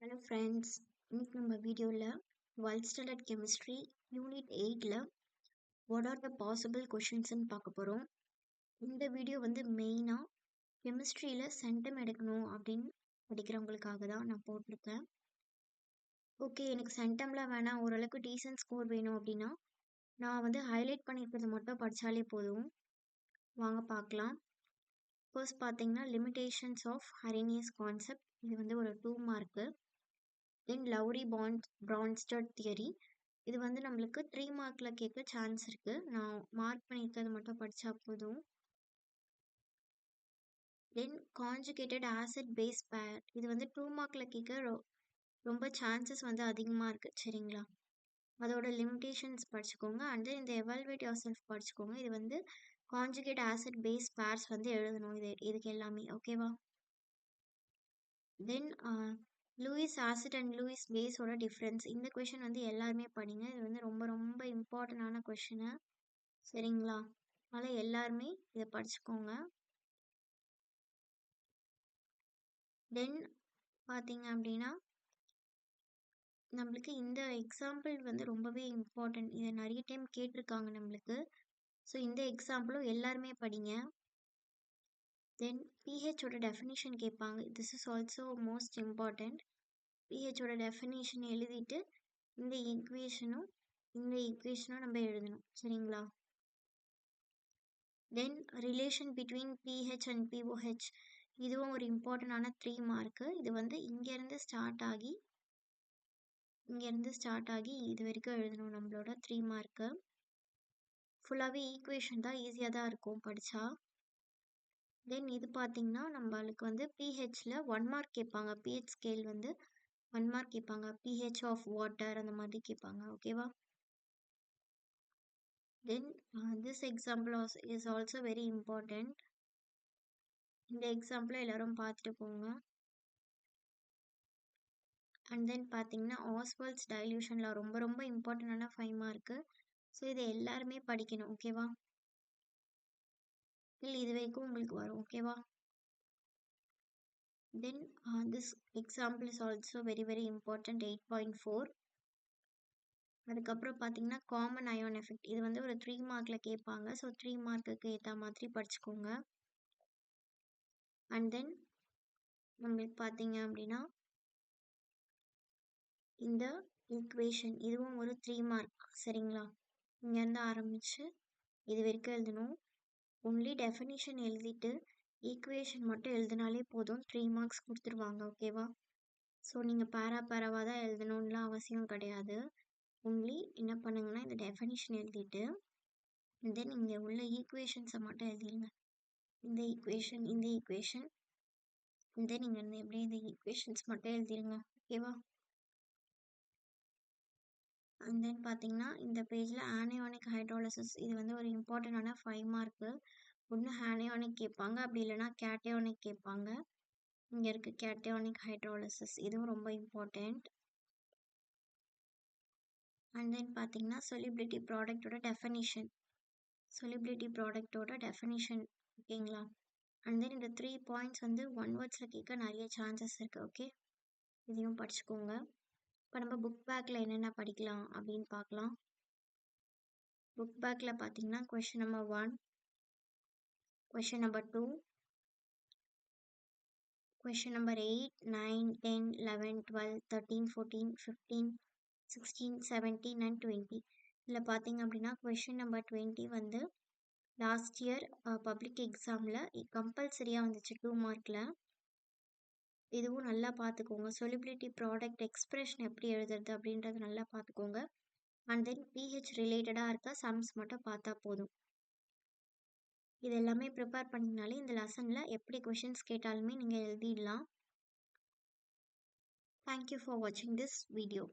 Hello friends, இன்னைக்கு நம்ம வீடியோவில் 12th ஸ்டாண்டர்ட் கெமிஸ்ட்ரி யூனிட் 8ல் வாட் ஆர் த பாசிபிள் கொஷின்ஸ்ன்னு பார்க்க போகிறோம். இந்த வீடியோ வந்து மெயினாக கெமிஸ்ட்ரியில் சென்டம் எடுக்கணும் அப்படின்னு படிக்கிறவங்களுக்காக தான் நான் போட்டிருக்கேன். ஓகே, எனக்கு சென்டம்லாம் வேணாம், ஓரளவுக்கு டீசன்ட் ஸ்கோர் வேணும் அப்படின்னா நான் வந்து ஹைலைட் பண்ணியிருக்கிறது மட்டும் படித்தாலே போதும். வாங்க பார்க்கலாம். ஃபர்ஸ்ட் பார்த்தீங்கன்னா லிமிடேஷன்ஸ் ஆஃப் ஹரினியஸ் கான்செப்ட், இது வந்து ஒரு 2 மார்க்கு. தென் லவ்ரி பிரான்ஸ்டட் தியரி, இது வந்து நம்மளுக்கு 3 மார்க்கில் கேட்க சான்ஸ் இருக்குது. நான் மார்க் பண்ணியிருக்கிறது மட்டும் படித்தா போதும். தென் கான்ஜுகேட்டட் ஆசிட் பேஸ் பேர், இது வந்து 2 மார்க்கில் கேட்க ரொம்ப சான்சஸ் வந்து அதிகமாக இருக்குது. சரிங்களா, அதோட லிமிடேஷன்ஸ் படிச்சுக்கோங்க. அண்ட் தென் இந்த எவால்வேட் யுவர் செல்ஃப் படிச்சுக்கோங்க. இது வந்து கான்ஜுகேட் ஆசிட் பேஸ் பேர்ஸ் வந்து எழுதணும் இதுக்கு எல்லாமே. ஓகேவா? Then Lewis acid and Lewis பேஸோட டிஃப்ரென்ஸ், இந்த கொஷின் வந்து எல்லாருமே படிங்க. இது வந்து ரொம்ப ரொம்ப இம்பார்ட்டண்டான கொஷினு. சரிங்களா, அதனால் எல்லாருமே இதை படிச்சுக்கோங்க. தென் பார்த்தீங்க அப்படின்னா நம்மளுக்கு இந்த எக்ஸாம்பிள் வந்து ரொம்பவே இம்பார்ட்டன்ட். இதை நிறைய டைம் கேட்டிருக்காங்க நம்மளுக்கு. ஸோ இந்த எக்ஸாம்பிளும் எல்லாருமே படிங்க. தென் பிஹெச்சோட டெஃபினிஷன் கேட்பாங்க. This is also most important. பிஹெச்சோட டெஃபினிஷன் எழுதிட்டு இந்த ஈக்குவேஷனும் நம்ம எழுதணும். சரிங்களா, then relation between pH and pOH, இதுவும் ஒரு இம்பார்ட்டண்டான 3 மார்க்கு. இது வந்து இங்கேருந்து ஸ்டார்ட் ஆகி இது வரைக்கும் எழுதணும். நம்மளோட 3 மார்க்கு ஃபுல்லாகவே ஈக்குவேஷன் தான், ஈஸியாக தான் இருக்கும் படித்தா. தென் இது பார்த்தீங்கன்னா நம்மளுக்கு வந்து பிஹெச்சில் 1 மார்க் கேட்பாங்க. பிஹெச் ஸ்கேல் வந்து 1 மார்க் கேட்பாங்க. பிஹெச் ஆஃப் வாட்டர் அந்த மாதிரி கேட்பாங்க. ஓகேவா? Then this example is also very important. இந்த எக்ஸாம்பிளை எல்லாரும் பார்த்துட்டு போங்க. அண்ட் தென் பார்த்தீங்கன்னா ஆஸ்வால்ட்ஸ் டைல்யூஷனில் ரொம்ப ரொம்ப இம்பார்ட்டண்டான 5 மார்க்கு. ஸோ இதை எல்லாருமே படிக்கணும். ஓகேவா? இல்லை இது வரைக்கும் உங்களுக்கு வரும். ஓகேவா? Then this example is also very very important, 8.4. அதுக்கப்புறம் பார்த்தீங்கன்னா காமன் அயான் எஃபெக்ட், இது வந்து ஒரு 3 மார்க்கில் கேட்பாங்க. ஸோ 3 மார்க்குக்கு ஏற்ற மாதிரி படிச்சுக்கோங்க. அண்ட் தென் நம்மளுக்கு பார்த்தீங்க அப்படின்னா இந்த ஈக்குவேஷன், இதுவும் ஒரு 3 மார்க். சரிங்களா, இங்கேருந்து ஆரம்பித்து இது வரைக்கும் எழுதணும். ஒன்லி டெஃபினிஷன் எழுதிட்டு ஈக்குவேஷன் மட்டும் எழுதினாலே போதும், 3 மார்க்ஸ் கொடுத்துருவாங்க. ஓகேவா? ஸோ நீங்கள் பேராவாக தான் எழுதணும்லாம் அவசியம் கிடையாது. ஒன்லி என்ன பண்ணுங்கன்னா இந்த டெஃபினிஷன் எழுதிட்டு தென் இங்கே உள்ள ஈக்குவேஷன்ஸை மட்டும் எழுதிடுங்க. இந்த ஈக்குவேஷன் தென் நீங்கள் வந்து எப்படியே இந்த ஈக்குவேஷன்ஸ் மட்டும் எழுதிடுங்க. ஓகேவா? அண்ட் தென் பார்த்தீங்கன்னா இந்த பேஜில் ஆனியானிக் ஹைட்ராலிசிஸ், இது வந்து ஒரு இம்பார்ட்டண்டான 5 மார்க்கு. ஒன்று ஆனியானிக் கேட்பாங்க, அப்படி இல்லைனா கேட்டயானிக் கேட்பாங்க. இங்கே இருக்குது கேட்டயானிக் ஹைட்ராலிசிஸ், இதுவும் ரொம்ப இம்பார்ட்டண்ட். அண்ட் தென் பார்த்தீங்கன்னா சொலிபிலிட்டி ப்ராடக்டோட டெஃபினிஷன். ஓகேங்களா? அண்ட் தென் இந்த 3 பாயிண்ட்ஸ் வந்து 1 வேர்ட்ஸில் கேட்க நிறைய சான்சஸ் இருக்குது. ஓகே, இதையும் படிச்சுக்கோங்க. இப்போ நம்ம புக் பேக்கில் என்னென்ன படிக்கலாம் அப்படின்னு பார்க்கலாம். புக் பேக்கில் பார்த்தீங்கன்னா question number 1, question number 2, question number 8, 9, 10, 11, 12, 13, 14, 15, 16, 17 and 20. இதில் பார்த்தீங்க அப்படின்னா கொஷின் நம்பர் 20 வந்து லாஸ்ட் இயர் பப்ளிக் எக்ஸாமில் கம்பல்சரியாக வந்துச்சு 2 மார்க்கில். இதுவும் நல்லா பார்த்துக்கோங்க. சொலிபிலிட்டி ப்ராடக்ட் எக்ஸ்பிரஷன் எப்படி எழுதுறது அப்படின்றது நல்லா பார்த்துக்கோங்க. அண்ட் தென் பிஹெச் ரிலேட்டடாக இருக்க சம்ஸ் மட்டும் பார்த்தா போதும். இது எல்லாமே ப்ரிப்பேர் பண்ணிங்கனாலே இந்த லெசனில் எப்படி கொஷின்ஸ் கேட்டாலுமே நீங்கள் எழுதிடலாம். தேங்க்யூ ஃபார் வாட்சிங் திஸ் வீடியோ.